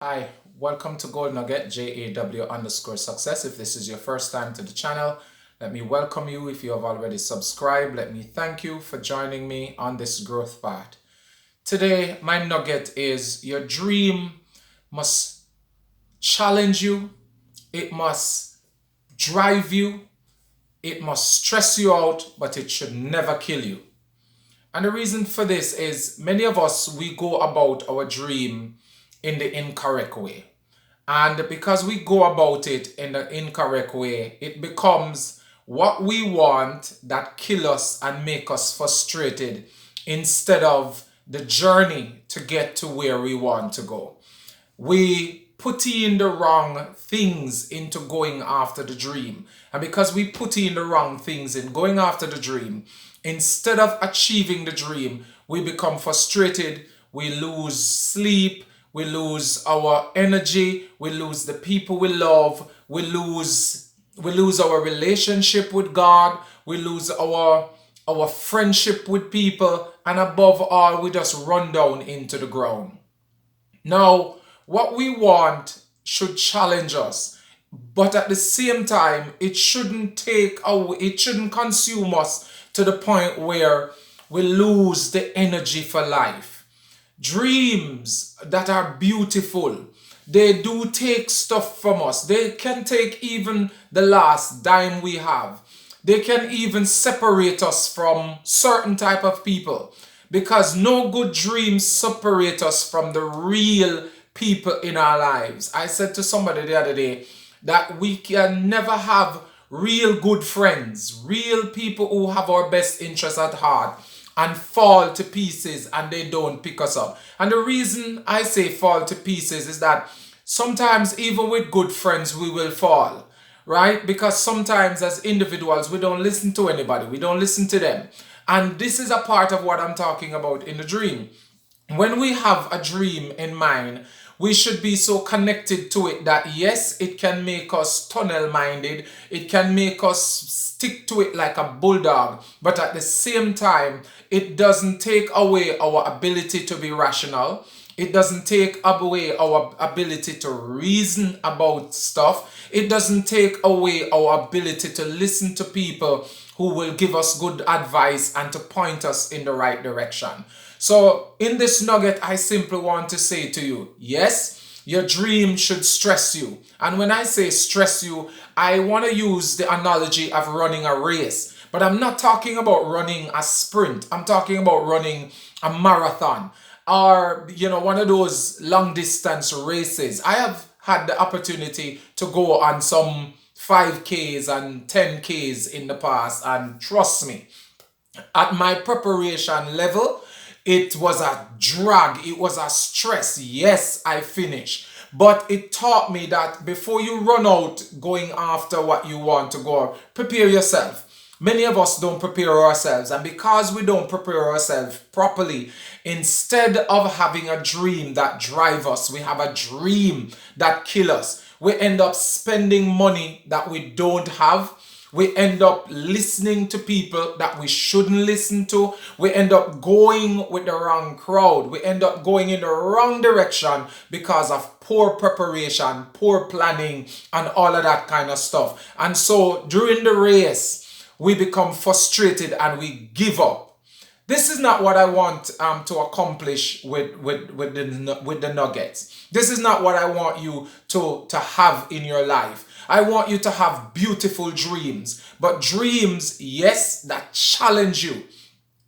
Hi, welcome to Gold Nugget, JAW_success. If this is your first time to the channel, let me welcome you. If you have already subscribed, let me thank you for joining me on this growth path. Today, my nugget is your dream must challenge you, it must drive you, it must stress you out, but it should never kill you. And the reason for this is many of us, we go about our dream in the incorrect way. And because we go about it in the incorrect way, it becomes what we want that kill us and make us frustrated instead of the journey to get to where we want to go. We put in the wrong things into going after the dream. And because we put in the wrong things in going after the dream, instead of achieving the dream, we become frustrated, we lose sleep, we lose our energy, we lose the people we love, we lose our relationship with God, we lose our friendship with people, and above all, we just run down into the ground. Now, what we want should challenge us, but at the same time, it shouldn't consume us to the point where we lose the energy for life. Dreams that are beautiful, they do take stuff from us. They can take even the last dime we have. They can even separate us from certain type of people because no good dreams separate us from the real people in our lives. I said to somebody the other day that we can never have real good friends, real people who have our best interests at heart and fall to pieces and they don't pick us up. And the reason I say fall to pieces is that sometimes even with good friends we will fall, right? Because sometimes as individuals we don't listen to anybody, we don't listen to them. And this is a part of what I'm talking about in the dream. When we have a dream in mind, we should be so connected to it that yes, it can make us tunnel minded, it can make us stick to it like a bulldog, but at the same time, it doesn't take away our ability to be rational. It doesn't take away our ability to reason about stuff. It doesn't take away our ability to listen to people who will give us good advice and to point us in the right direction. So, in this nugget, I simply want to say to you, yes, your dream should stress you. And when I say stress you, I want to use the analogy of running a race. But I'm not talking about running a sprint. I'm talking about running a marathon or, one of those long distance races. I have had the opportunity to go on some 5Ks and 10Ks in the past, and trust me, at my preparation level, it was a drag, it was a stress. Yes, I finished. But it taught me that before you run out going after what you want to go, prepare yourself. Many of us don't prepare ourselves, and because we don't prepare ourselves properly, instead of having a dream that drive us, we have a dream that kill us. We end up spending money that we don't have. We end up listening to people that we shouldn't listen to. We end up going with the wrong crowd. We end up going in the wrong direction because of poor preparation, poor planning, and all of that kind of stuff. And so during the race, we become frustrated and we give up. This is not what I want to accomplish with the nuggets. This is not what I want you to have in your life. I want you to have beautiful dreams, but dreams, yes, that challenge you.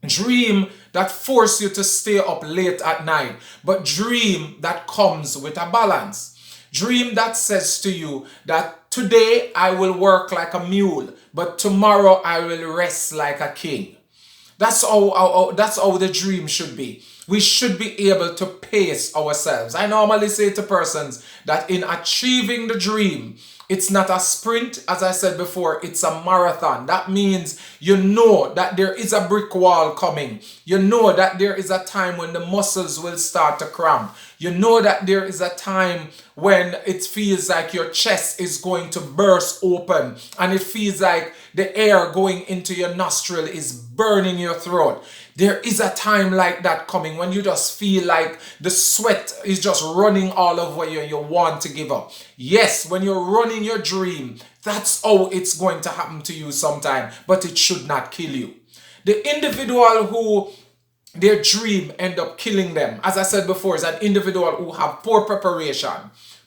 Dream that force you to stay up late at night, but dream that comes with a balance. Dream that says to you that today I will work like a mule, but tomorrow I will rest like a king. That's how the dream should be. We should be able to pace ourselves. I normally say to persons that in achieving the dream, it's not a sprint, as I said before, it's a marathon. That means you know that there is a brick wall coming. You know that there is a time when the muscles will start to cramp. You know that there is a time when it feels like your chest is going to burst open and it feels like the air going into your nostril is burning your throat. There is a time like that coming when you just feel like the sweat is just running all over you and you want to give up. Yes, when you're running your dream, that's how it's going to happen to you sometime, but it should not kill you. The individual who their dream end up killing them, as I said before, is an individual who have poor preparation,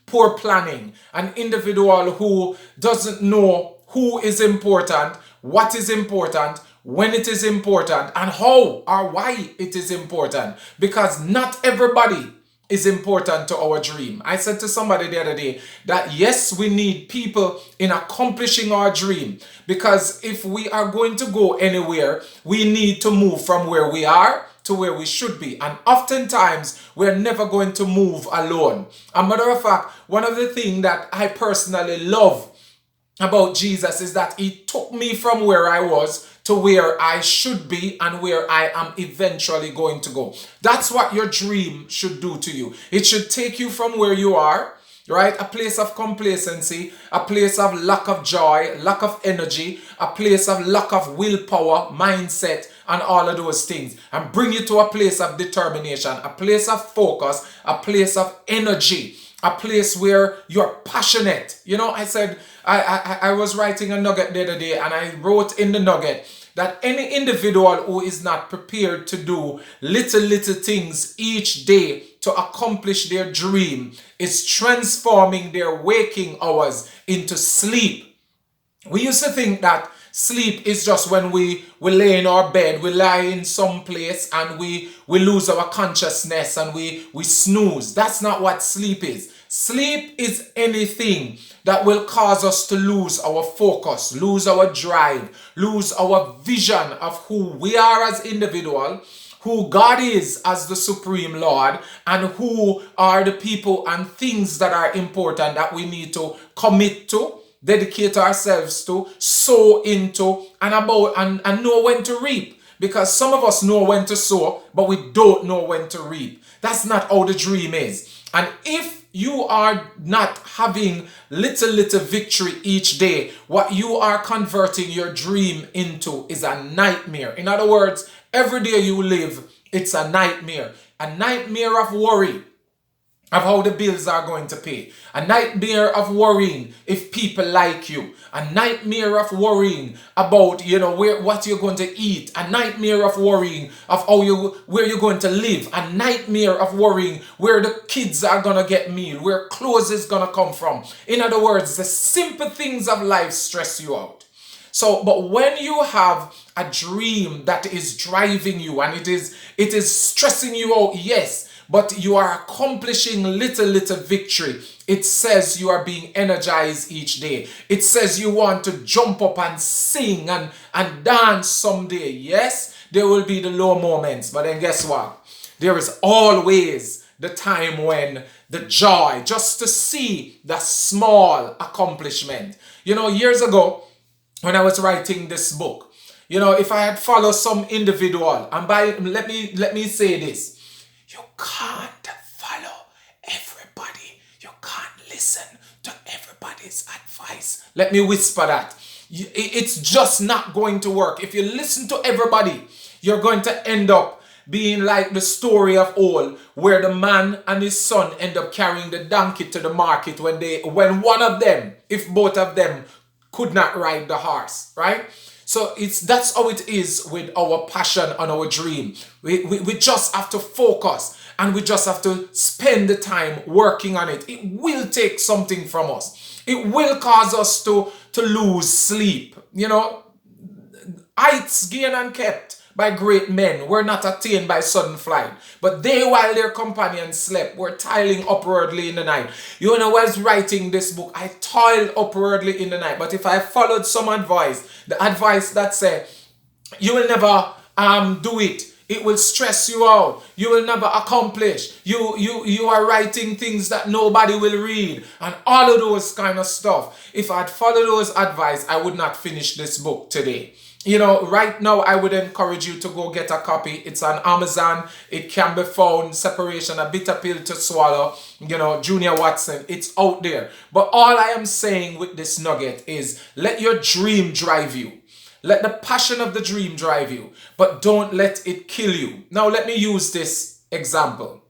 poor planning, an individual who doesn't know who is important, what is important, when it is important, and how or why it is important. Because not everybody is important to our dream. I said to somebody the other day that yes, we need people in accomplishing our dream, because if we are going to go anywhere, we need to move from where we are to where we should be. And oftentimes, we're never going to move alone. A matter of fact, one of the things that I personally love about Jesus is that he took me from where I was to where I should be and where I am eventually going to go. That's what your dream should do to you. It should take you from where you are, right? A place of complacency, a place of lack of joy, lack of energy, a place of lack of willpower, mindset, and all of those things, and bring you to a place of determination, a place of focus, a place of energy, a place where you're passionate. You know, I said, I was writing a nugget the other day, and I wrote in the nugget that any individual who is not prepared to do little things each day to accomplish their dream is transforming their waking hours into sleep. We used to think that sleep is just when we lay in our bed, we lie in some place and we lose our consciousness and we snooze. That's not what sleep is. Sleep is anything that will cause us to lose our focus, lose our drive, lose our vision of who we are as individuals, who God is as the Supreme Lord, and who are the people and things that are important that we need to commit to, dedicate ourselves to, sow into, and know when to reap. Because some of us know when to sow, but we don't know when to reap. That's not how the dream is. And if you are not having little victory each day, what you are converting your dream into is a nightmare. In other words, every day you live, it's a nightmare. A nightmare of worry of how the bills are going to pay. A nightmare of worrying if people like you. A nightmare of worrying about, what you're going to eat. A nightmare of worrying of where you're going to live. A nightmare of worrying where the kids are going to get meal, where clothes is going to come from. In other words, the simple things of life stress you out. So, but when you have a dream that is driving you and it is stressing you out, yes, but you are accomplishing little victory. It says you are being energized each day. It says you want to jump up and sing and dance someday. Yes, there will be the low moments, but then guess what? There is always the time when the joy, just to see the small accomplishment. Years ago, when I was writing this book, if I had followed some individual, and let me say this. You can't follow everybody. You can't listen to everybody's advice. Let me whisper that. It's just not going to work. If you listen to everybody, you're going to end up being like the story of old, where the man and his son end up carrying the donkey to the market when one of them, if both of them, could not ride the horse, right? So that's how it is with our passion and our dream. We just have to focus and we just have to spend the time working on it. It will take something from us. It will cause us to lose sleep. Heights gained and kept by great men were not attained by sudden flight. But they, while their companions slept, were toiling upwardly in the night. When I was writing this book, I toiled upwardly in the night. But if I followed some advice, the advice that said, you will never do it. It will stress you out. You will never accomplish. You are writing things that nobody will read. And all of those kind of stuff. If I'd followed those advice, I would not finish this book today. Right now I would encourage you to go get a copy. It's on Amazon. It can be found. Separation, a bitter pill to swallow. Junior Watson. It's out there. But all I am saying with this nugget is let your dream drive you. Let the passion of the dream drive you. But don't let it kill you. Now let me use this example.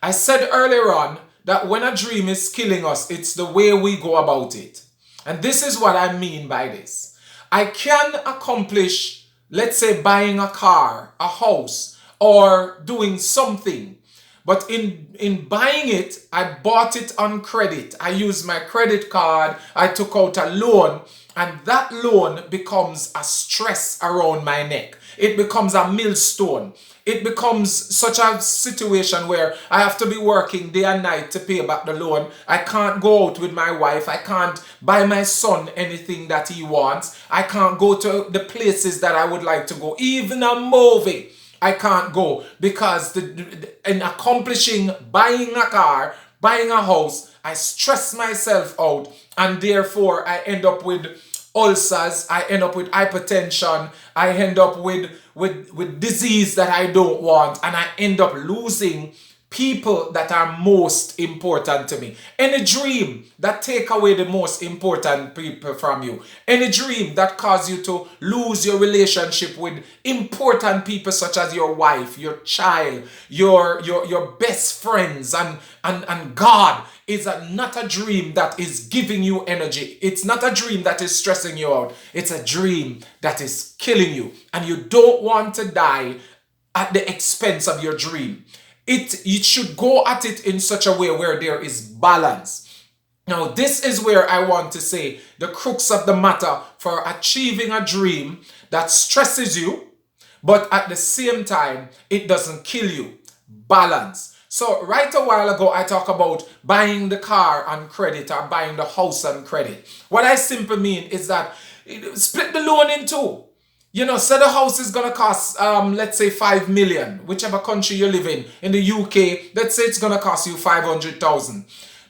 I said earlier on that when a dream is killing us, it's the way we go about it. And this is what I mean by this. I can accomplish, let's say, buying a car, a house, or doing something. But in buying it, I bought it on credit. I used my credit card. I took out a loan. And that loan becomes a stress around my neck. It becomes a millstone. It becomes such a situation where I have to be working day and night to pay back the loan. I can't go out with my wife. I can't buy my son anything that he wants. I can't go to the places that I would like to go. Even a movie, I can't go because in accomplishing buying a car, buying a house, I stress myself out, and therefore I end up with ulcers, I end up with hypertension, I end up with disease that I don't want, and I end up losing people that are most important to me. Any dream that take away the most important people from you, any dream that cause you to lose your relationship with important people such as your wife, your child, your best friends, and God, is not a dream that is giving you energy. It's not a dream that is stressing you out. It's a dream that is killing you, and you don't want to die at the expense of your dream. You should go at it in such a way where there is balance. Now, this is where I want to say the crux of the matter for achieving a dream that stresses you, but at the same time, it doesn't kill you. Balance. So right a while ago, I talked about buying the car on credit or buying the house on credit. What I simply mean is that split the loan in two. Say the house is going to cost, let's say 5 million, whichever country you live in. In the UK, let's say it's going to cost you 500,000.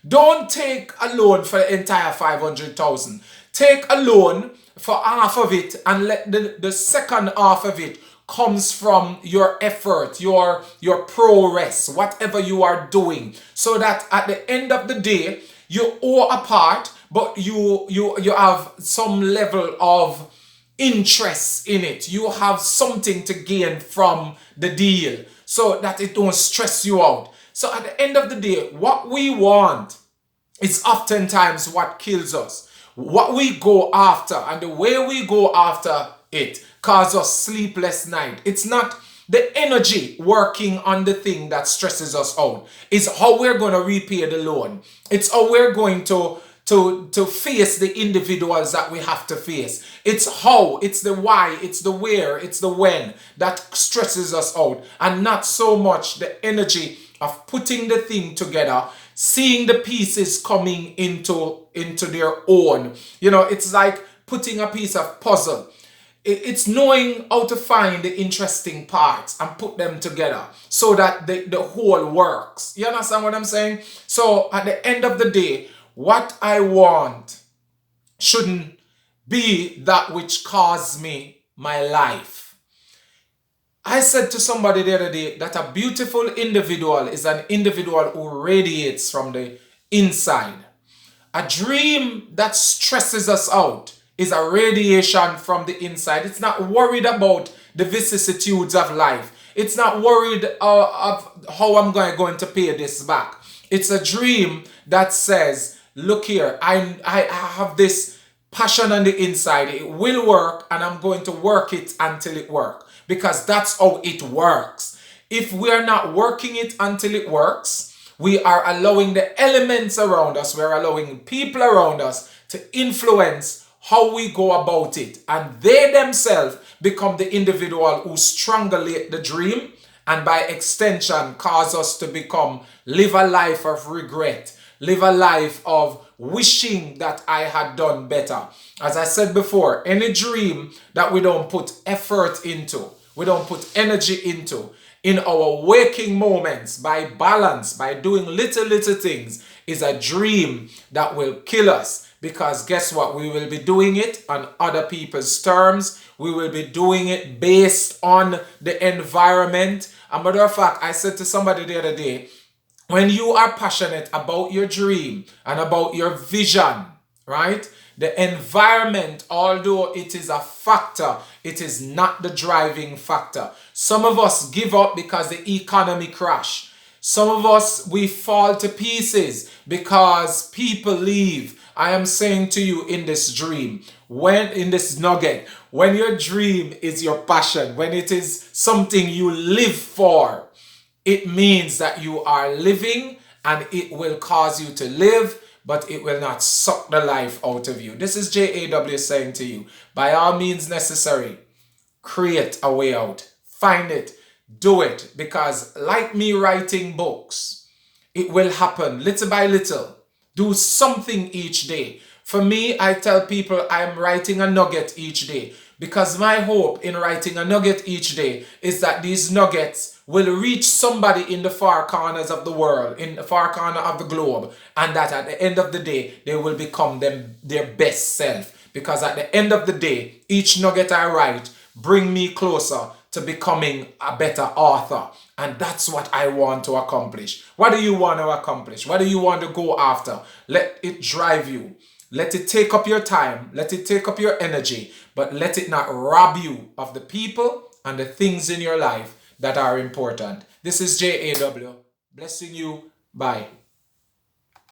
Don't take a loan for the entire 500,000. Take a loan for half of it, and let the second half of it comes from your effort, your progress, whatever you are doing. So that at the end of the day, you owe a part, but you have some level of interest in it. You have something to gain from the deal so that it don't stress you out. So at the end of the day, what we want is oftentimes what kills us. What we go after and the way we go after it causes us sleepless night. It's not the energy working on the thing that stresses us out. It's how we're going to repay the loan. It's how we're going to face the individuals that we have to face. It's how, it's the why, it's the where, it's the when that stresses us out, and not so much the energy of putting the thing together, seeing the pieces coming into their own. It's like putting a piece of puzzle. It's knowing how to find the interesting parts and put them together so that the whole works. You understand what I'm saying? So at the end of the day, what I want shouldn't be that which caused me my life. I said to somebody the other day that a beautiful individual is an individual who radiates from the inside. A dream that stresses us out is a radiation from the inside. It's not worried about the vicissitudes of life. It's not worried of how I'm going to pay this back. It's a dream that says, look here, I have this passion on the inside. It will work, and I'm going to work it until it works, because that's how it works. If we are not working it until it works, we are allowing the elements around us, we're allowing people around us to influence how we go about it. And they themselves become the individual who strangulate the dream, and by extension cause us to live a life of regret, live a life of wishing that I had done better. As I said before, any dream that we don't put effort into, we don't put energy into, in our waking moments, by balance, by doing little things, is a dream that will kill us. because guess what? We will be doing it on other people's terms. We will be doing it based on the environment. A matter of fact, I said to somebody the other day, when you are passionate about your dream and about your vision, right? The environment, although it is a factor, it is not the driving factor. Some of us give up because the economy crashed. Some of us, we fall to pieces because people leave. I am saying to you in this dream, when in this nugget, when your dream is your passion, when it is something you live for, it means that you are living, and it will cause you to live, but it will not suck the life out of you. This is JAW saying to you, by all means necessary, create a way out. Find it. Do it. Because like me writing books, it will happen little by little. Do something each day. For me, I tell people I'm writing a nugget each day, because my hope in writing a nugget each day is that these nuggets will reach somebody in the far corners of the world, in the far corner of the globe, and that at the end of the day, they will become their best self. Because at the end of the day, each nugget I write bring me closer to becoming a better author. And that's what I want to accomplish. What do you want to accomplish? What do you want to go after? Let it drive you. Let it take up your time. Let it take up your energy. But let it not rob you of the people and the things in your life that are important. This is JAW. Blessing you. Bye.